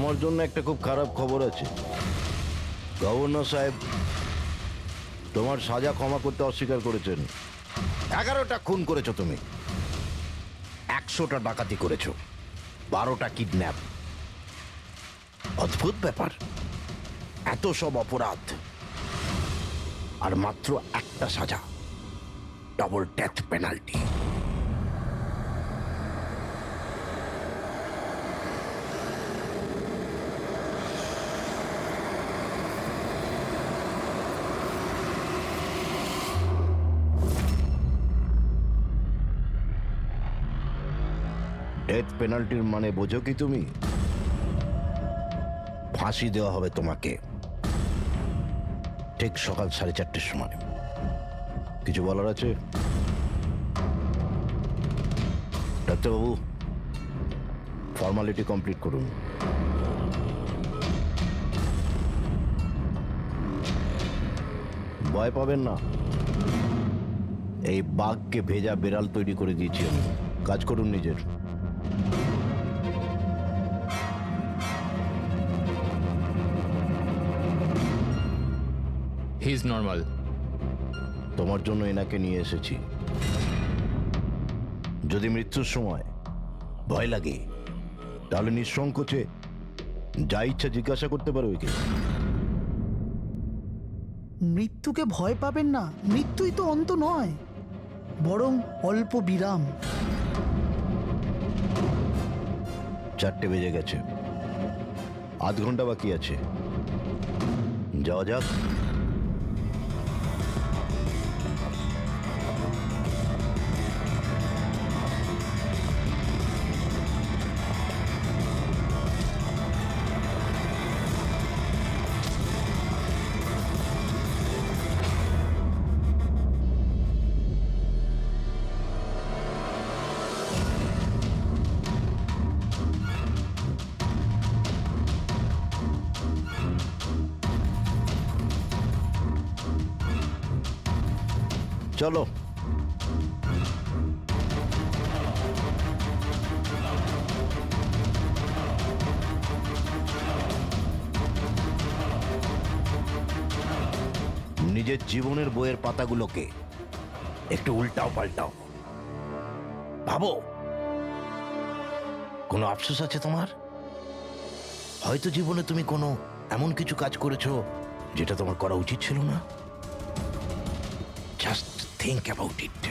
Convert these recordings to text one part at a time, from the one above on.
তোমার জন্য একটা খুব খারাপ খবর আছে। গভর্নর সাহেব তোমার সাজা ক্ষমা করতে অস্বীকার করেছেন। 11টা খুন করেছো তুমি, 100টা ডাকাতি করেছো, 12টা কিডন্যাপ। অদ্ভুত ব্যাপার, এত সব অপরাধ আর মাত্র একটা সাজা, ডাবল ডেথ পেনাল্টি। ডেথ পেনাল্টির মানে বোঝো কি তুমি? ফাঁসি দেওয়া হবে তোমাকে ঠিক সকাল 4:30টার সময়। কিছু বলার আছে? ডাক্তারবাবু, ফর্মালিটি কমপ্লিট করুন। ভয় পাবেন না, এই বাঘকে ভেজা বেড়াল তৈরি করে দিয়েছি আমি। কাজ করুন নিজের। He is normal. তোমার জন্য এনাকে নিয়ে এসেছি। যদি মৃত্যুর সময় ভয় লাগে তাহলে নিঃসংকোচে যা ইচ্ছা জিজ্ঞাসা করতে পারো একে। মৃত্যুকে ভয় পাবেন না, মৃত্যুই তো অন্ত নয়, বরং অল্প বিরাম। 4টে বেজে গেছে, আধ ঘন্টা বাকি আছে, যাওয়া যাক। চলো। নিজের জীবনের বইয়ের পাতাগুলোকে একটু উল্টাও পাল্টাও, ভাবো কোনো আফসোস আছে তোমার? হয়তো জীবনে তুমি কোনো এমন কিছু কাজ করেছো যেটা তোমার করা উচিত ছিল না। Just think about it.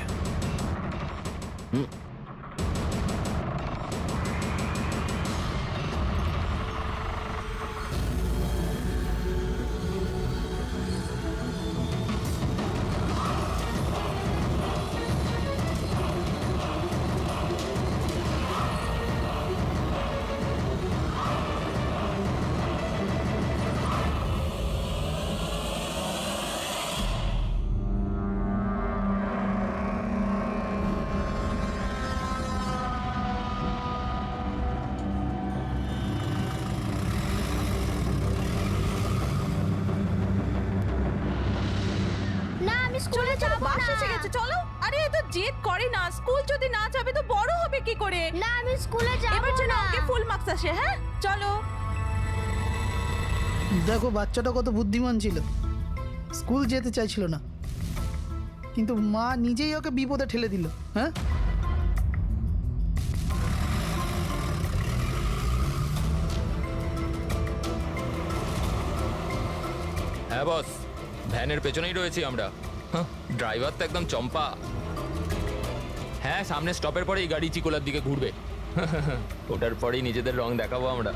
না আমি স্কুলে যাব না। বাস এসে গেছে, চলো। আরে এ তো জেদ করে না, স্কুল যদি না যাবে তো বড় হবে কি করে? না আমি স্কুলে যাব এবার যেন না। ওকে ফুল মার্কস আসে। হ্যাঁ চলো। দেখো বাচ্চাটা কত বুদ্ধিমান ছিল, স্কুল যেতে চাইছিল না, কিন্তু মা নিজেই ওকে বিপদে ঠেলে দিল। হ্যাঁ, হ্যাঁ বস, ভ্যানের পেছনেই রয়েছি আমরা। ড্রাইভার তো একদম চম্পা। হ্যাঁ, সামনে স্টপের পরেই গাড়ি চিকোলার দিকে ঘুরবে। ওটার পরেই নিজেদের রং দেখাবো আমরা।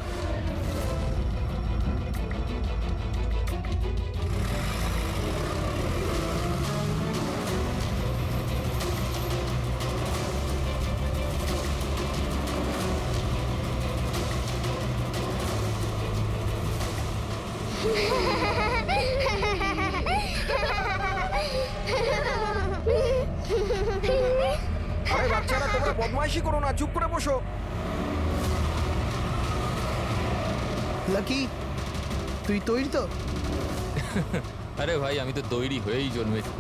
আরে বাচ্চারা, তোমরা বদমাইশি করো না, চুপ করে বসো। লাকি তুই তৈরি তো? আরে ভাই, আমি তো তৈরি হয়েই জন্মেছি।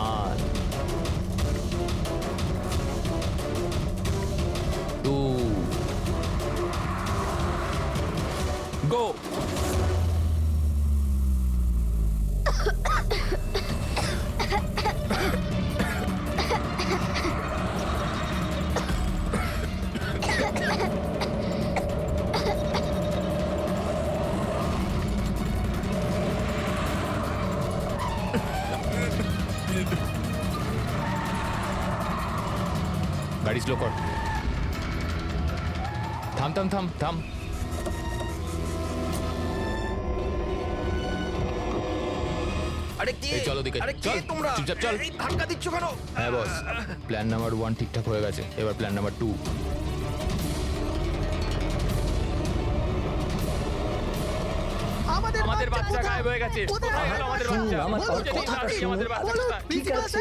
One. গাড়ি স্লো কর। থাম থাম থাম থাম। আরে কে? এই চল ওদিকে, আরে কে চল, তোমরা? চুপচাপ চল। এই ধাক্কা দিচ্ছ কেন? হ্যাঁ বস, প্ল্যান নাম্বার 1 ঠিকঠাক হয়ে গেছে, এবার প্ল্যান নাম্বার 2। আমাদের বাচ্চা গায়েব হয়ে গেছে। কোথায় গেল আমাদের বাচ্চা? আমাদের বাচ্চা ঠিক আছে,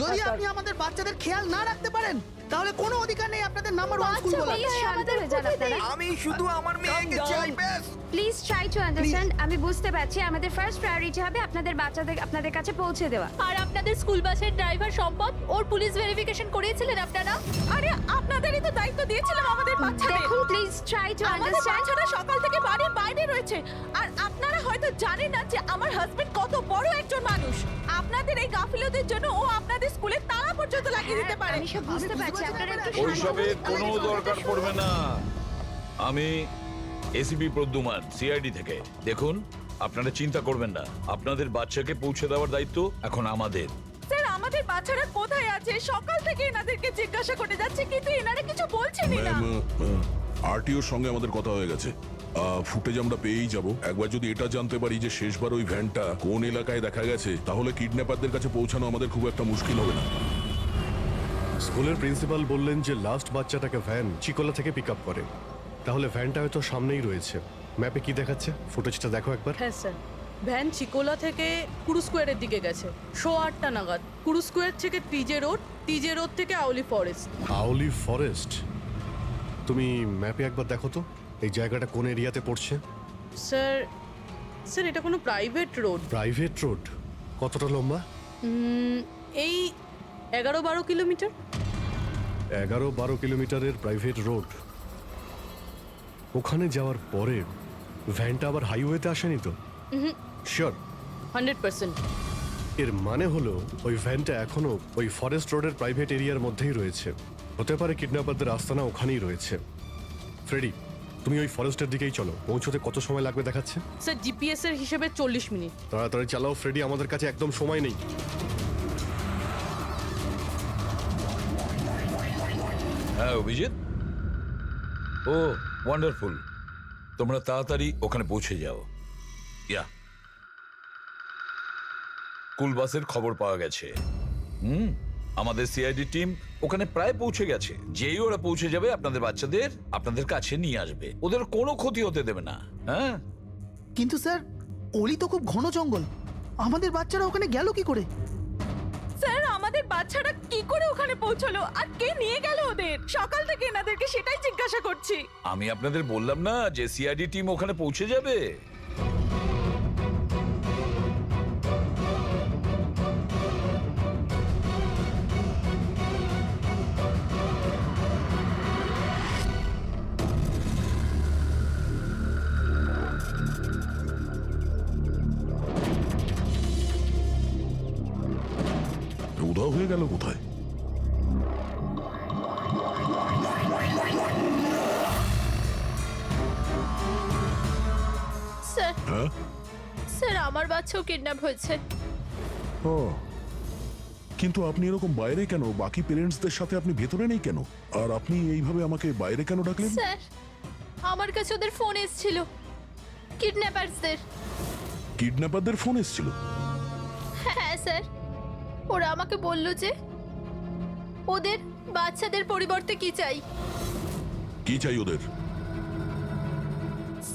যদি আপনি আমাদের বাচ্চাদের খেয়াল না রাখতে পারেন তাহলে কোনো অধিকার নেই আপনাদের নাম্বার 1 স্কুল বলার। শান্ত হয়ে যান আপনারা। আমি শুধু আমার মেয়েকে চাই ব্যাস। Please try to understand. আমি বুঝতে পারছি আমাদের ফার্স্ট প্রায়োরিটি হবে আপনাদের বাচ্চাদের আপনাদের কাছে পৌঁছে দেওয়া। আর আপনাদের স্কুল বাসের ড্রাইভার সম্পদ ওর পুলিশ ভেরিফিকেশন করিয়েছিলেন আপনারা? আরে আপনাদেরই তো দায়িত্ব দিয়েছিলাম আমাদের বাচ্চাদের। দেখুন প্লিজ ট্রাই টু আমাদের আন্ডারস্ট্যান্ড। বাচ্চারা সকাল থেকে বাড়ির বাইরে রয়েছে আর আপনারা হয়তো জানেন না যে আমার হাজবেন্ড কত বড় একজন মানুষ। আপনাদের এই গাফিলতির জন্য ও আপনাদের স্কুলে তালা পর্যন্ত লাগিয়ে দিতে পারে। আমি সব বুঝতে পারছি, আপনারা একটু শান্ত ওইসবের হন। কোনো দরকার পড়বে না। আমি এসিপি প্রদ্যুমান, সিআইডি থেকে। দেখুন, আপনারা চিন্তা করবেন না, আপনাদের বাচ্চাকে পৌঁছে দেওয়ার দায়িত্ব এখন আমাদের। স্যার আমাদের বাচ্চারা কোথায় আছে? সকাল থেকে এনাদেরকে জিজ্ঞাসা করে যাচ্ছে কিন্তু এনারা কিছু বলছেনই না। আরটিওর সঙ্গে আমাদের কথা হয়ে গেছে। ফুটেজ আমরা পেয়েই যাব। একবার যদি এটা জানতে পারি যে শেষবার ওই ভ্যানটা কোন এলাকায় দেখা গেছে, তাহলে কিডন্যাপারদের কাছে পৌঁছানো আমাদের খুব একটা মুশকিল হবে না। স্কুলের প্রিন্সিপাল বললেন যে লাস্ট বাচ্চাটাকে ভ্যান চিকোলা থেকে পিক আপ করে, তাহলে ভ্যানটা হয়তো সামনেই রয়েছে। ম্যাপে কি দেখাচ্ছে? ফুটেজটা দেখো একবার। হ্যাঁ স্যার, ভ্যান চিকোলা থেকে কুরু স্কোয়ারের দিকে গেছে 8:30 নাগাদ। কুরু স্কোয়ার থেকে টিজে রোড থেকে আউলি ফরেস্ট। আউলি ফরেস্ট? তুমি ম্যাপে একবার দেখো তো এই জায়গাটা কোন এরিয়াতে পড়ছে। স্যার এটা কোনো প্রাইভেট রোড। Private road? কতটা লম্বা? এই 11-12 কিলোমিটার। 11-12 কিলোমিটারের প্রাইভেট রোড। ওখানে যাওয়ার পরে ভ্যানটা আবার হাইওয়েতে আসেনি তো? শিওর? 100%। এর মানে হলো ওই ভ্যানটা এখনো ওই ফরেস্ট রোডের প্রাইভেট এরিয়ার মধ্যেই রয়েছে। হতে পারে কিডন্যাপারদের আস্তানা ওখানেই রয়েছে। ফ্রেডি, তুমি ওই ফরেস্টের দিকেই চলো। পৌঁছতে কত সময় লাগবে দেখাচ্ছে? স্যার জিপিএস এর হিসেবে 40 মিনিট। তাড়াতাড়ি চালাও ফ্রেডি, আমাদের কাছে একদম সময় নেই। হ্যাঁ অভিজিৎ, ও ওয়ান্ডারফুল। তোমরা তাড়াতাড়ি ওখানে পৌঁছে যাও। ইয়া, স্কুল বাসের খবর পাওয়া গেছে। আমাদের সিআইডি টিম ওখানে প্রায় পৌঁছে গেছে। যেই ওরা পৌঁছে যাবে আপনাদের বাচ্চাদের আপনাদের কাছে নিয়ে আসবে। ওদের কোনো ক্ষতি হতে দেবে না। হ্যাঁ, কিন্তু স্যার অলি তো খুব ঘন জঙ্গল, আমাদের বাচ্চারা ওখানে গেল কি করে? স্যার আমাদের বাচ্চারা কি করে ওখানে পৌঁছলো আর কে নিয়ে গেল ওদের? সকাল থেকে এনাদেরকে সেটাই জিজ্ঞাসা করছি। আমি আপনাদের বললাম না যে সিআইডি টিম ওখানে পৌঁছে যাবে। উধাও হয়ে গেল কোথায়? স্যার হ্যাঁ? স্যার আমার বাচ্চাও কিডন্যাপ হয়েছে। ও, কিন্তু আপনি এরকম বাইরে কেন? বাকি পেরেন্টসদের সাথে আপনি ভেতরে নেই কেন? আর আপনি এইভাবে আমাকে বাইরে কেন ডাকলেন? স্যার আমার কাছে ওদের ফোন এসেছিল, কিডন্যাপারসদের। কিডন্যাপারদের ফোন এসেছিল? হ্যাঁ স্যার, ওরা আমাকে বলল যে ওদের বাচ্চাদের পরিবর্তে কি চাই। কি চাই ওদের?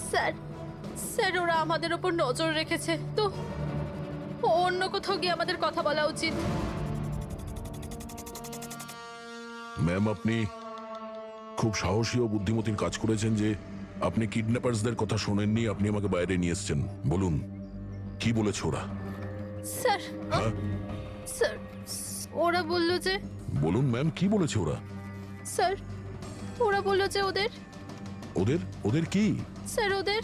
স্যার স্যার ওরা আমাদের ওপর নজর রেখেছে, তো অন্য কোথাও গিয়ে আমাদের কথা বলা উচিত। ম্যাম, আপনি খুব সাহসী ও বুদ্ধিমতীর কাজ করেছেন যে আপনি কিডন্যাপারসদের কথা শোনেননি, আপনি আমাকে বাইরে নিয়ে এসেছেন। বলুন কি বলেছে ওরা? স্যার হ্যাঁ? স্যার ওরা বলল যে, বলুন ম্যাম, কি বলেছে ওরা? স্যার ওরা বলল যে ওদের ওদের ওদের কি? স্যার ওদের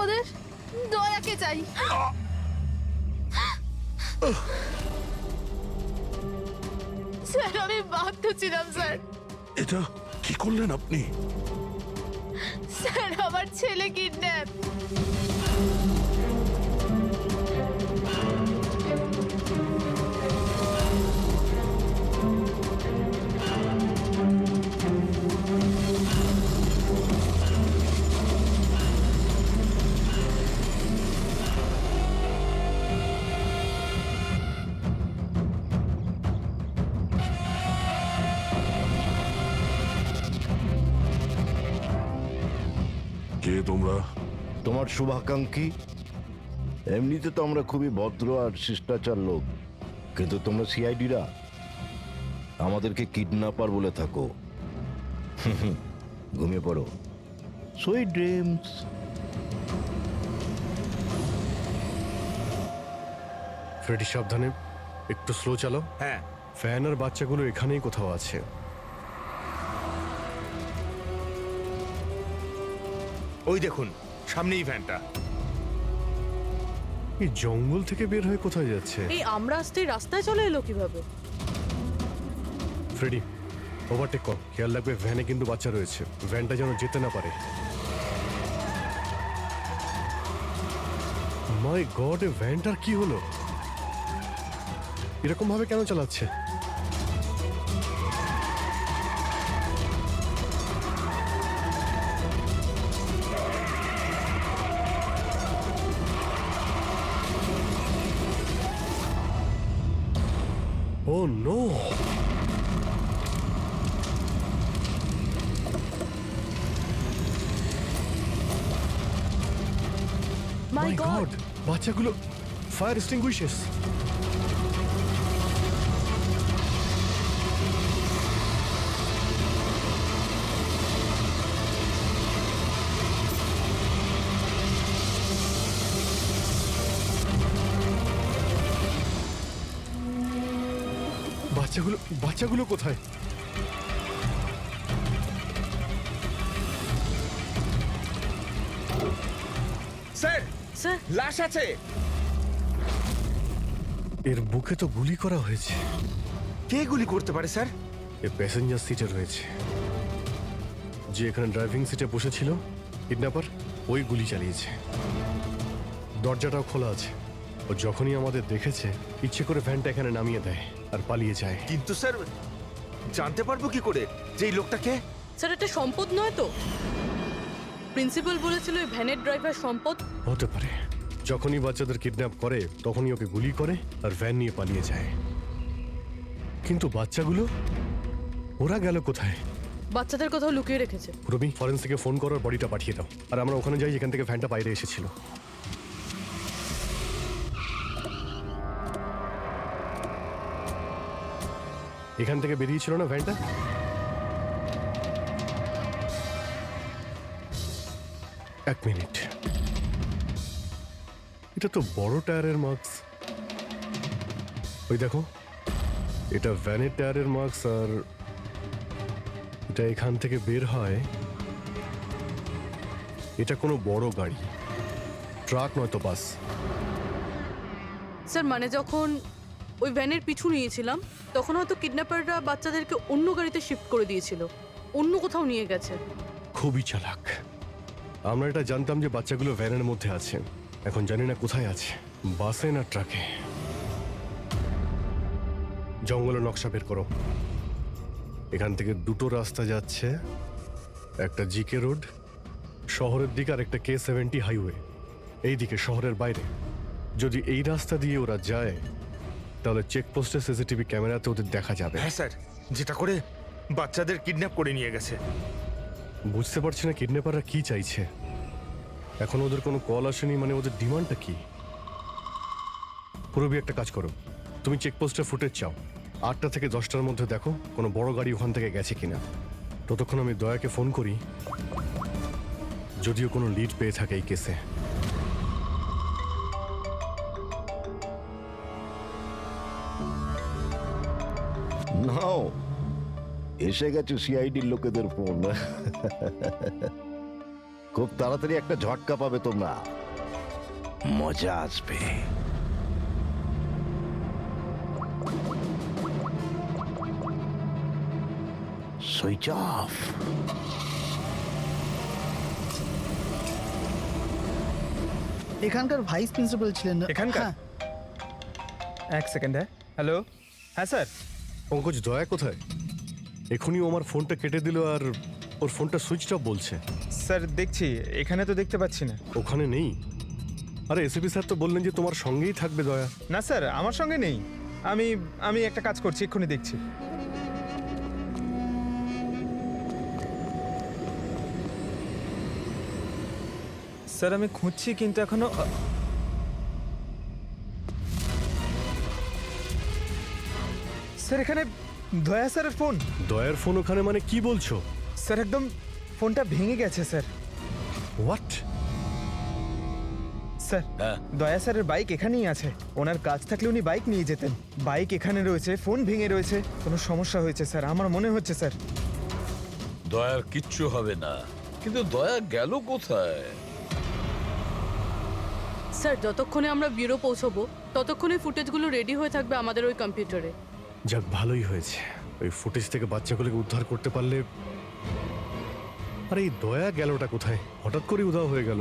ওদের দয়াকে চাই। স্যার আমি বাধ্য ছিলাম স্যার। এটা কি করলেন আপনি? স্যার আমার ছেলে কিডন্যাপ। কে তোমরা? তোমার শুভাকাঙ্ক্ষী। এমনিতে তো আমরা খুবই ভদ্র আর শিষ্টাচার লোক, কিন্তু তোমরা সিআইডিরা আমাদেরকে কিডন্যাপার বলে থাকো। ঘুমিয়ে পড়ো। Sweet dreams. ফ্রেডি সাবধানে, একটু স্লো চালাও। হ্যাঁ ফ্যান আর বাচ্চাগুলো এখানেই কোথাও আছে। ওই দেখুন সামনেই ভ্যানটা। এই জঙ্গল থেকে বের হয়ে কোথায় যাচ্ছে? এই আমরা আসতে রাস্তায় চলে এলো কিভাবে? ফ্রেডি, ওভারটেক কর, খেয়াল রাখবে ভ্যানে কিন্তু বাচ্চা রয়েছে, ভ্যানটা যেন যেতে না পারে। মাই গড, এ ভ্যানটার কি হলো? এরকম ভাবে কেন চালাচ্ছে? ও নো! মাই গড! বাচ্চাগুলো ফায়ার এক্সটিংগুইশার্স। বাচ্চাগুলো কোথায়? স্যার স্যার, লাশ আছে। এর বুকে তো গুলি করা হয়েছে। কে গুলি করতে পারে স্যার? এ প্যাসেঞ্জার সিটে রয়েছে। যে এখানে ড্রাইভিং সিটে বসেছিল কিডন্যাপার, ওই গুলি চালিয়েছে। দরজাটাও খোলা আছে। ও যখনই আমাদের দেখেছে ইচ্ছে করে ভ্যানটা এখানে নামিয়ে দেয় আর পালিয়ে যায়। কিন্তু স্যার জানতে পারবো কি করে যে এই লোকটাকে? স্যার এটা সম্পদ নয় তো? প্রিন্সিপাল বলেছিল এই ভ্যানের ড্রাইভার সম্পদ। হতে পারে। যখনই বাচ্চাদের কিডন্যাপ করে তখনই ওকে গুলি করে আর ভ্যান নিয়ে পালিয়ে যায়। কিন্তু বাচ্চাগুলো, ওরা গেল কোথায়? বাচ্চাদের কোথাও লুকিয়ে রেখেছে। রবি, ফরেন্সিকে ফোন করার বডিটা পাঠিয়ে দাও, আর আমরা ওখানে যাই যেখান থেকে ভ্যানটা বাইরে এসেছিল। এখান থেকে বেরিয়েছিল না ভ্যানটা? এক মিনিট, এটা তো বড় টায়ারের মার্কস। ওই দেখো, এটা ভ্যানের টায়ারের মার্কস, আর এটা এখান থেকে বের হয়। এটা কোনো বড় গাড়ি, ট্রাক নয়তো বাস। স্যার মানে যখন ওই ভ্যানের পিছু নিয়েছিলাম তখন হয়তো কিডন্যাপাররা বাচ্চাদেরকে অন্য গাড়িতে শিফট করে দিয়েছিল, অন্য কোথাও নিয়ে গেছে। খুবই চালাক। আমরা এটা জানতাম যে বাচ্চাগুলো ভ্যানের মধ্যে আছে, এখন জানি না কোথায় আছে, বাসে না ট্রাকে। জঙ্গলের নকশা বের করো। এখান থেকে দুটো রাস্তা যাচ্ছে, একটা জিকে রোড শহরের দিকে আর একটা K70 হাইওয়ে এই দিকে শহরের বাইরে। যদি এই রাস্তা দিয়ে ওরা যায় তাহলে চেকপোস্টে সিসিটিভি ক্যামেরাতে ওদের দেখা যাবে। হ্যাঁ স্যার, যেটা করে বাচ্চাদের কিডন্যাপ করে নিয়ে গেছে। বুঝতে পারছি না কিডন্যাপাররা কি চাইছে। এখন ওদের কোনো কল আসেনি, মানে ওদের ডিমান্ডটা কি? পুরবি, একটা কাজ করো, তুমি চেকপোস্টে ফুটেজ চাও, 8টা থেকে 10টার মধ্যে দেখো কোনো বড় গাড়ি ওখান থেকে গেছে কিনা। ততক্ষণ আমি দয়াকে ফোন করি, যদিও কোনো লিড পেয়ে থাকে এই কেসে। নাও, এসে গেছে সিআইডির লোকেদের ফোন। খুব তাড়াতাড়ি একটা ঝটকা পাবে তোমরা, মজা আসবে। Switch off. এখানকার ভাইস প্রিন্সিপাল ছিলেন না? এখানকার? হ্যাঁ। এক সেকেন্ড। হ্যালো, হ্যাঁ স্যার। পঙ্কজ, দয়া কোথায়? এখনই ও আমার ফোনটা কেটে দিল আর ওর ফোনটা সুইচ অফ বলছে। স্যার দেখছি, এখানে তো দেখতে পাচ্ছি না। ওখানে নেই? আরে এসিপি স্যার তো বললেন যে তোমার সঙ্গেই থাকবে দয়া। না স্যার, আমার সঙ্গে নেই। আমি একটা কাজ করছি, এক্ষুনি দেখছি। স্যার আমি খুঁজছি কিন্তু এখনো স্যার এখানে দয়া স্যারের ফোন। দয়ার ফোন ওখানে মানে কি বলছো? স্যার একদম ফোনটা ভেঙে গেছে স্যার। হোয়াট? স্যার হ্যাঁ। দয়া স্যারের বাইক এখানেই আছে। ওনার কাজ থাকলে উনি বাইক নিয়ে যেতেন। বাইক এখানে রয়েছে, ফোন ভেঙে রয়েছে, কোনো সমস্যা হয়েছে স্যার আমার মনে হচ্ছে স্যার। দয়ার কিচ্ছু হবে না, কিন্তু দয়া গেল কোথায়? স্যার যতক্ষণে আমরা ব্যুরো পৌঁছবো ততক্ষণে ফুটেজগুলো রেডি হয়ে থাকবে আমাদের ওই কম্পিউটারে। যাক ভালোই হয়েছে, ওই ফুটেজ থেকে বাচ্চাগুলোকে উদ্ধার করতে পারলে। আরে এই দয়া গেলটা কোথায়? হঠাৎ করে উধাও হয়ে গেল।